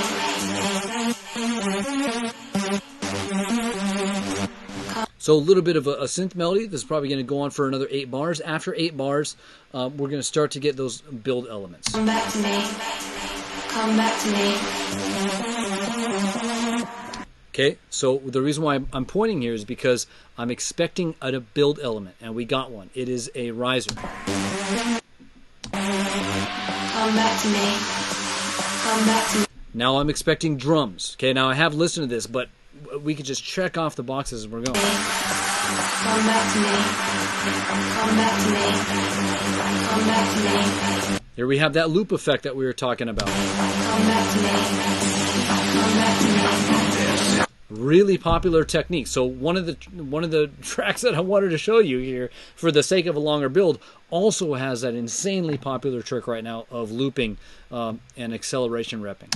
So a little bit of a synth melody. This is probably going to go on for another 8 bars. After 8 bars, we're going to start to get those build elements. Come back to me. Come back to me. Okay, so the reason why I'm pointing here is because I'm expecting a build element, and we got one. It is a riser. Come back to me. Come back to me. Now I'm expecting drums. Okay, now I have listened to this, but we could just check off the boxes as we're going. Come back to me. Come back to me. Come back to me. Here we have that loop effect that we were talking about. Come back to me. Come back to me. Really popular technique. So one of the tracks that I wanted to show you here, for the sake of a longer build, also has that insanely popular trick right now of looping and acceleration repping.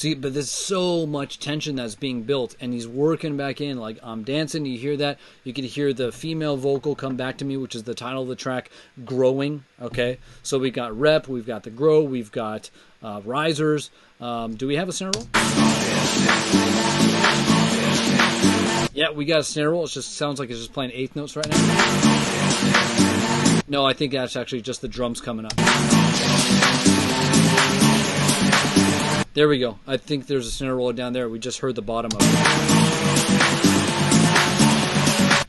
See, but there's so much tension that's being built, and he's working back in. Like, I'm dancing, you hear that? You can hear the female vocal come back to me, which is the title of the track, growing, okay? So we got rep, we've got the grow, we've got risers. Do we have a snare roll? Yeah, we got a snare roll. It just sounds like it's just playing eighth notes right now. No, I think that's actually just the drums coming up. There we go. I think there's a snare roll down there. We just heard the bottom of it.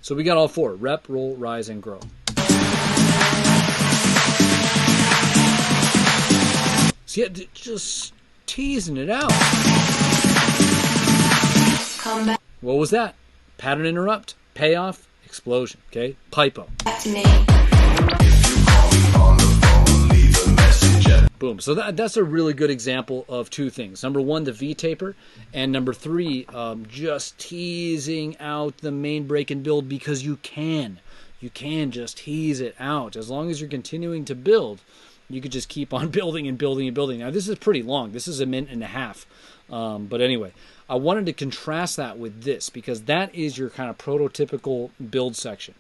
So we got all four. Rep, roll, rise, and grow. So yeah, just teasing it out. Come back What was that? Pattern interrupt, payoff, explosion. Okay? Pipo. to me. Boom. So that's a really good example of two things. Number one, the V taper, and number three, just teasing out the main break and build, because you can. You can just tease it out. As long as you're continuing to build, you could just keep on building and building and building. Now, this is pretty long. This is a minute and a half. But anyway, I wanted to contrast that with this, because that is your kind of prototypical build section.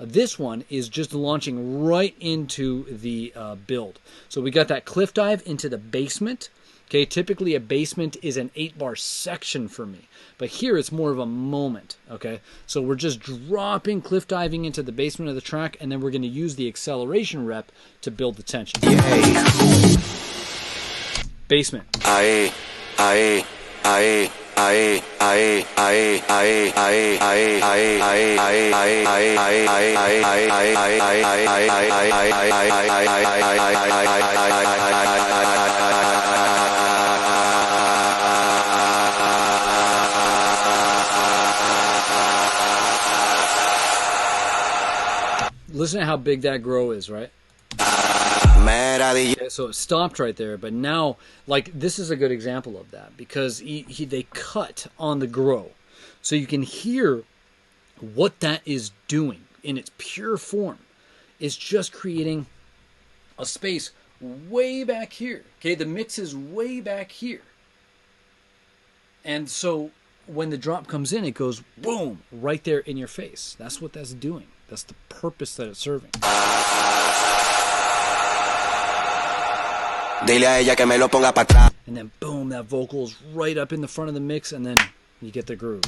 This one is just launching right into the build. So we got that cliff dive into the basement. Okay, typically a basement is an 8-bar section for me, but here it's more of a moment. Okay, so we're just dropping, cliff diving into the basement of the track, and then we're going to use the acceleration rep to build the tension. Basement. Aye, aye, aye. Aye, aye, aye, aye, aye, aye, aye, aye, aye, Listen to how big that grow is, right? Okay, so it stopped right there, but now, like, this is a good example of that, because they cut on the grow. So you can hear what that is doing in its pure form. It's just creating a space way back here. Okay, the mix is way back here. And so when the drop comes in, it goes boom, right there in your face. That's what that's doing. That's the purpose that it's serving. Dile a ella que me lo ponga pa' atrás. And then boom, that vocal is right up in the front of the mix, and then you get the groove.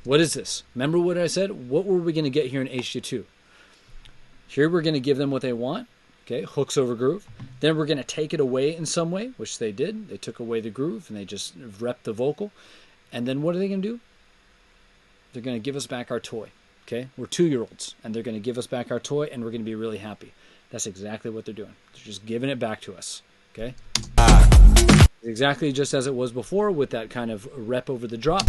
What is this? Remember what I said? What were we going to get here in HG2? Here we're going to give them what they want. Okay, hooks over groove. Then we're going to take it away in some way, which they did. They took away the groove and they just repped the vocal. And then what are they going to do? They're going to give us back our toy. Okay, we're 2-year-olds, and they're going to give us back our toy, and we're going to be really happy. That's exactly what they're doing. They're just giving it back to us. Okay, exactly just as it was before, with that kind of rep over the drop.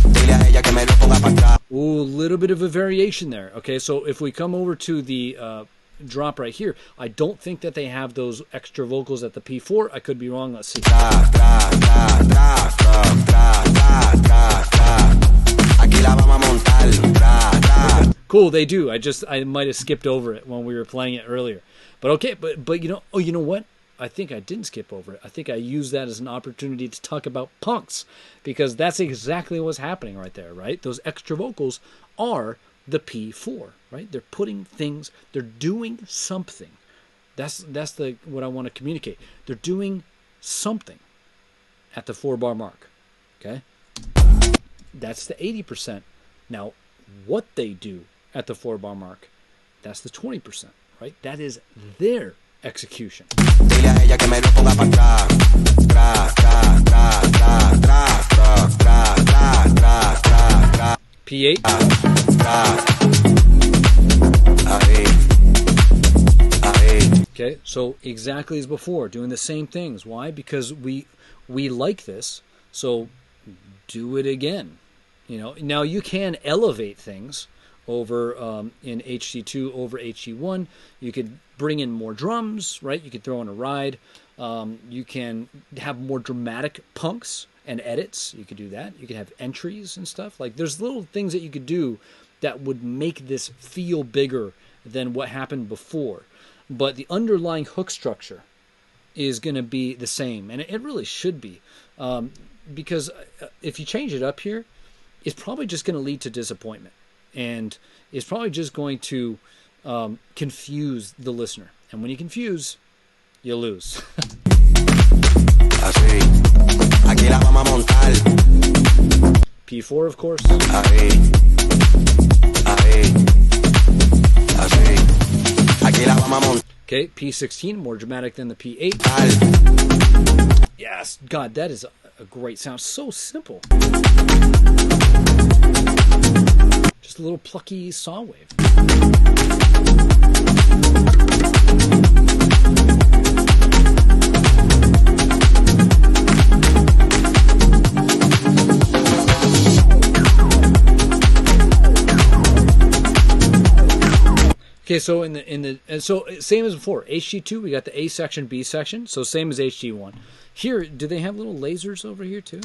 Ooh, a little bit of a variation there. Okay, so if we come over to the drop right here, I don't think that they have those extra vocals at the P4. I could be wrong. Let's see. Cool, they do. I might have skipped over it when we were playing it earlier. But okay, but you know what? I think I didn't skip over it. I think I used that as an opportunity to talk about punks, because that's exactly what's happening right there, right? Those extra vocals are the P4, right? They're putting things, they're doing something. That's what I want to communicate. They're doing something at the 4-bar mark. Okay? That's the 80%. Now, what they do at the 4-bar mark, that's the 20%, right? That is their execution. P8. Okay, so exactly as before, doing the same things. Why? Because we like this, so do it again. You know, now you can elevate things over in HG2 over HG1. You could bring in more drums, right? You could throw in a ride. You can have more dramatic punks and edits. You could do that. You could have entries and stuff. Like, there's little things that you could do that would make this feel bigger than what happened before. but the underlying hook structure is going to be the same, and it really should be, because if you change it up here, it's probably just going to lead to disappointment, and it's probably just going to confuse the listener, and when you confuse, you lose. Así, aquí la vamos a montar. P4, of course. Ahí, ahí, así, aquí la vamos a montar. Okay, P16, more dramatic than the P8. Yes, God, that is a great sound. So simple. Just a little plucky saw wave. Okay, so so same as before, HG2 we got the A section, B section, so same as HG1. Here, do they have little lasers over here too?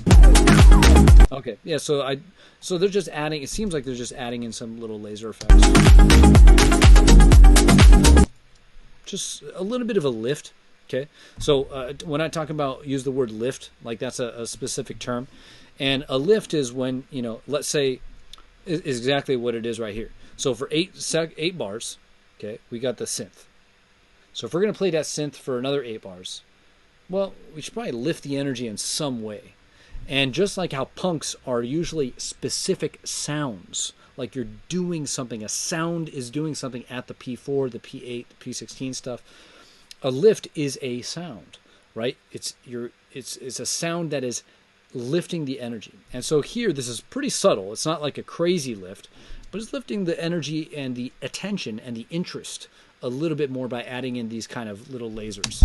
Okay, yeah, so they're just adding. It seems like they're just adding in some little laser effects. Just a little bit of a lift. Okay, so when I talk about use the word lift, like that's a specific term, and a lift is when, you know, let's say is exactly what it is right here. So for 8 bars. Okay, we got the synth. So if we're going to play that synth for another 8 bars, well, we should probably lift the energy in some way. And just like how punks are usually specific sounds, like you're doing something, a sound is doing something at the P4, the P8, the P16 stuff, a lift is a sound, right? It's a sound that is lifting the energy. And so here, this is pretty subtle. It's not like a crazy lift, but it's lifting the energy and the attention and the interest a little bit more by adding in these kind of little lasers.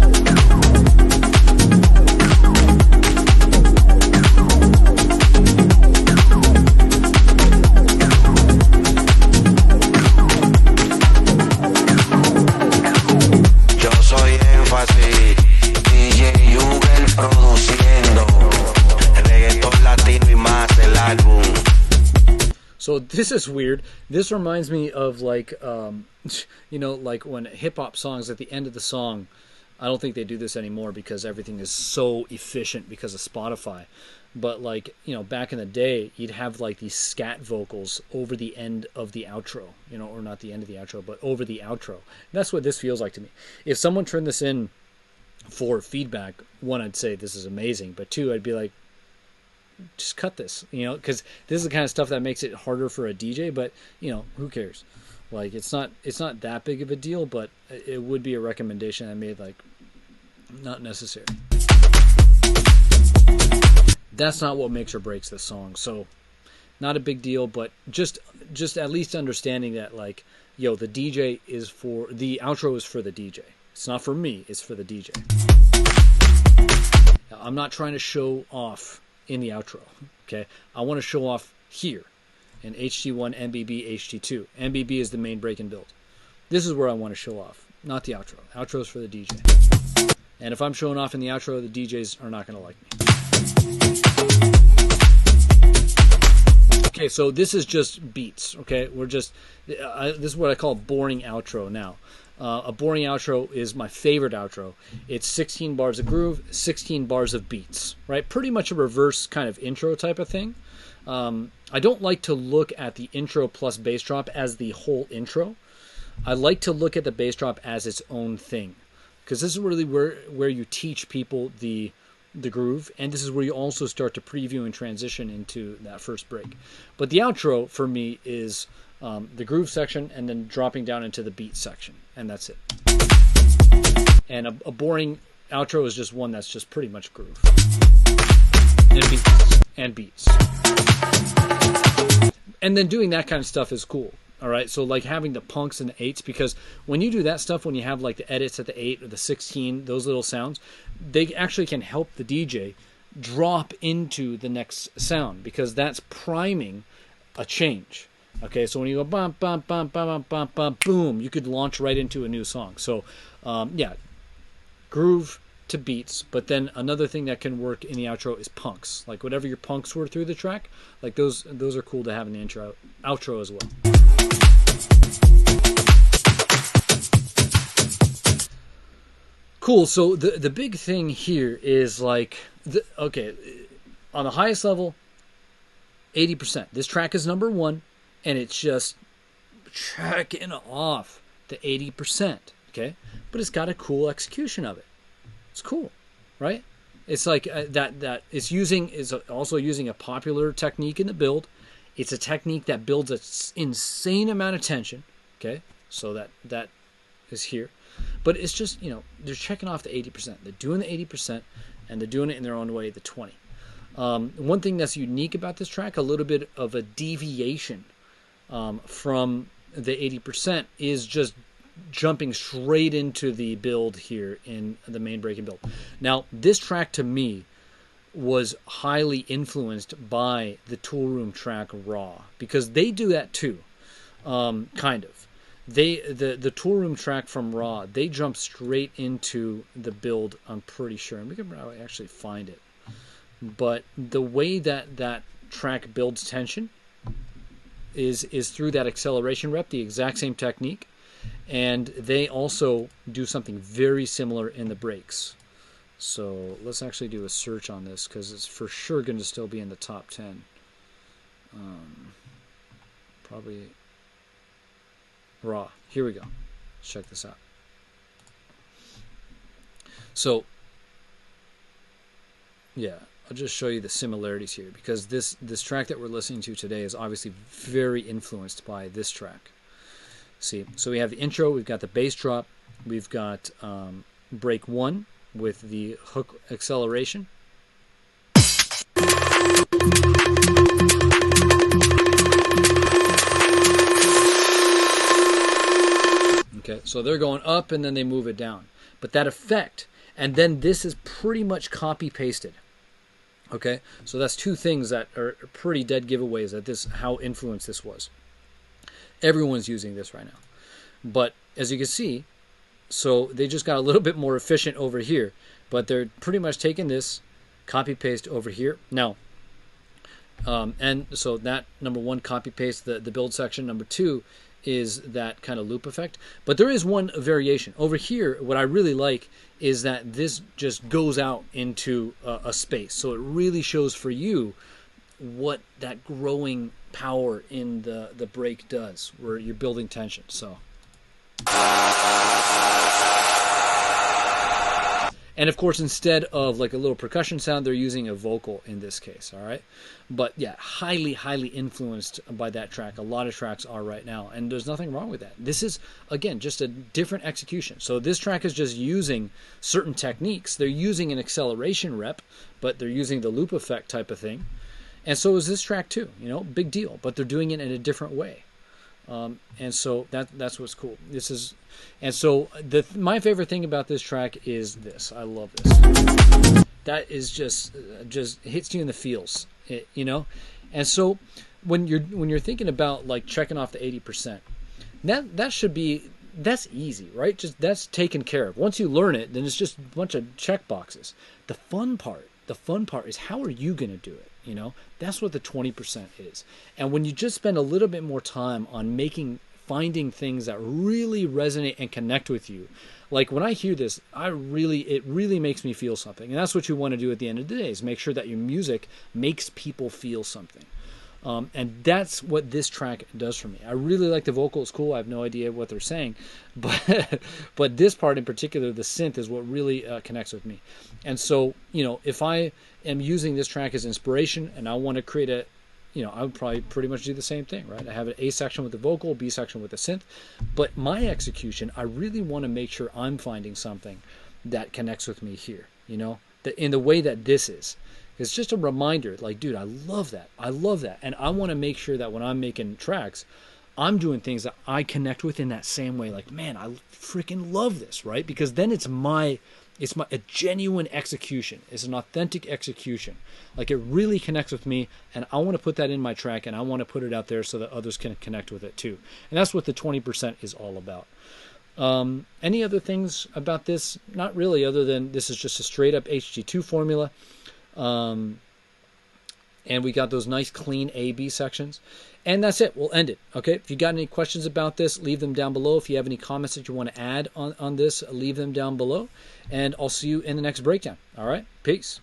Yo soy Nfasis, DJ Hugel produciendo el reggaetón latino y más el álbum. So this is weird. This reminds me of like, you know, like when hip hop songs at the end of the song, I don't think they do this anymore because everything is so efficient because of Spotify. But like, you know, back in the day, you'd have like these scat vocals over the end of the outro, you know, or not the end of the outro, but over the outro. And that's what this feels like to me. If someone turned this in for feedback, one, I'd say this is amazing, but two, I'd be like, just cut this, you know, because this is the kind of stuff that makes it harder for a DJ, but, you know, who cares? Like, it's not that big of a deal, but it would be a recommendation I made, like, not necessary. That's not what makes or breaks this song, so not a big deal, but just at least understanding that, like, yo, the DJ is for, the outro is for the DJ. It's not for me, it's for the DJ. Now, I'm not trying to show off in the outro, okay? I want to show off here in HG1, MBB, HG2. MBB is the main break and build. This is where I want to show off, not the outro. Outro is for the DJ. And if I'm showing off in the outro, the DJs are not going to like me. Okay, so this is just beats, okay? We're just, this is what I call boring outro now. A boring outro is my favorite outro. It's 16 bars of groove, 16 bars of beats, right? Pretty much a reverse kind of intro type of thing. I don't like to look at the intro plus bass drop as the whole intro. I like to look at the bass drop as its own thing, because this is really where you teach people the groove, and this is where you also start to preview and transition into that first break. But the outro for me is the groove section and then dropping down into the beat section, and that's it. And a boring outro is just one that's just pretty much groove and beats. And then doing that kind of stuff is cool. All right, so like having the punks and the 8s, because when you do that stuff, when you have like the edits at the 8 or the 16, those little sounds, they actually can help the DJ drop into the next sound, because that's priming a change. Okay, so when you go bum bum bum bum bum bum boom, you could launch right into a new song. So yeah, groove to beats, but then another thing that can work in the outro is punks. Like whatever your punks were through the track, like those are cool to have in the outro as well. Cool. So the big thing here is like, okay, on the highest level, 80%. This track is number one, and it's just checking off the 80%. Okay, but it's got a cool execution of it. It's cool, right? It's like that is also using a popular technique in the build. It's a technique that builds an insane amount of tension. Okay, so that is here. But it's just, they're checking off the 80%. They're doing the 80%, and they're doing it in their own way, the 20. One thing that's unique about this track, a little bit of a deviation from the 80%, is just jumping straight into the build here in the main breaking build. Now, this track to me was highly influenced by the Toolroom track Raw, because they do that too, kind of. The Toolroom track from Raw, they jump straight into the build, I'm pretty sure. And we can probably actually find it. But the way that track builds tension is through that acceleration rep, the exact same technique. And they also do something very similar in the breaks. So let's actually do a search on this, because it's for sure going to still be in the top 10. Probably Raw. Here we go. Let's check this out. So, yeah, I'll just show you the similarities here, because this track that we're listening to today is obviously very influenced by this track. See, so we have the intro, we've got the bass drop, we've got break 1 with the hook acceleration. Okay, so they're going up and then they move it down. But that effect, and then this is pretty much copy-pasted. Okay, so that's two things that are pretty dead giveaways at this, how influenced this was. Everyone's using this right now. But as you can see, so they just got a little bit more efficient over here. But they're pretty much taking this, copy-paste over here. Now, and so that, number one, copy-paste the build section. Number two is that kind of loop effect. But there is one variation. Over here, what I really like is that this just goes out into a space. So it really shows for you what that growing power in the break does, where you're building tension. So, and of course, instead of like a little percussion sound, they're using a vocal in this case. All right, but yeah, highly influenced by that track. A lot of tracks are right now, and there's nothing wrong with that. This is, again, just a different execution. So this track is just using certain techniques. They're using an acceleration rep, but they're using the loop effect type of thing. And so is this track too, big deal. But they're doing it in a different way, and so that's what's cool. This is, and so my favorite thing about this track is this. I love this. That is just hits you in the feels, And so when you're thinking about like checking off the 80%, that's easy, right? Just that's taken care of. Once you learn it, then it's just a bunch of check boxes. The fun part is how are you going to do it? That's what the 20% is. And when you just spend a little bit more time on finding things that really resonate and connect with you, like when I hear this, it really makes me feel something. And that's what you want to do at the end of the day, is make sure that your music makes people feel something. And that's what this track does for me. I really like the vocal. It's cool. I have no idea what they're saying, but this part in particular, the synth, is what really connects with me. And so, if I am using this track as inspiration and I want to create I would probably pretty much do the same thing, right? I have an A section with the vocal, B section with the synth, but my execution, I really want to make sure I'm finding something that connects with me here, in the way that this is. It's just a reminder, like, dude, I love that. And I want to make sure that when I'm making tracks, I'm doing things that I connect with in that same way. Like, man, I freaking love this, right? Because then it's a genuine execution. It's an authentic execution. Like, it really connects with me, and I want to put that in my track, and I want to put it out there so that others can connect with it too. And that's what the 20% is all about. Any other things about this? Not really, other than this is just a straight up HT2 formula. And we got those nice clean A-B sections. And that's it. We'll end it. Okay. If you got any questions about this, leave them down below. If you have any comments that you want to add on this, leave them down below. And I'll see you in the next breakdown. All right. Peace.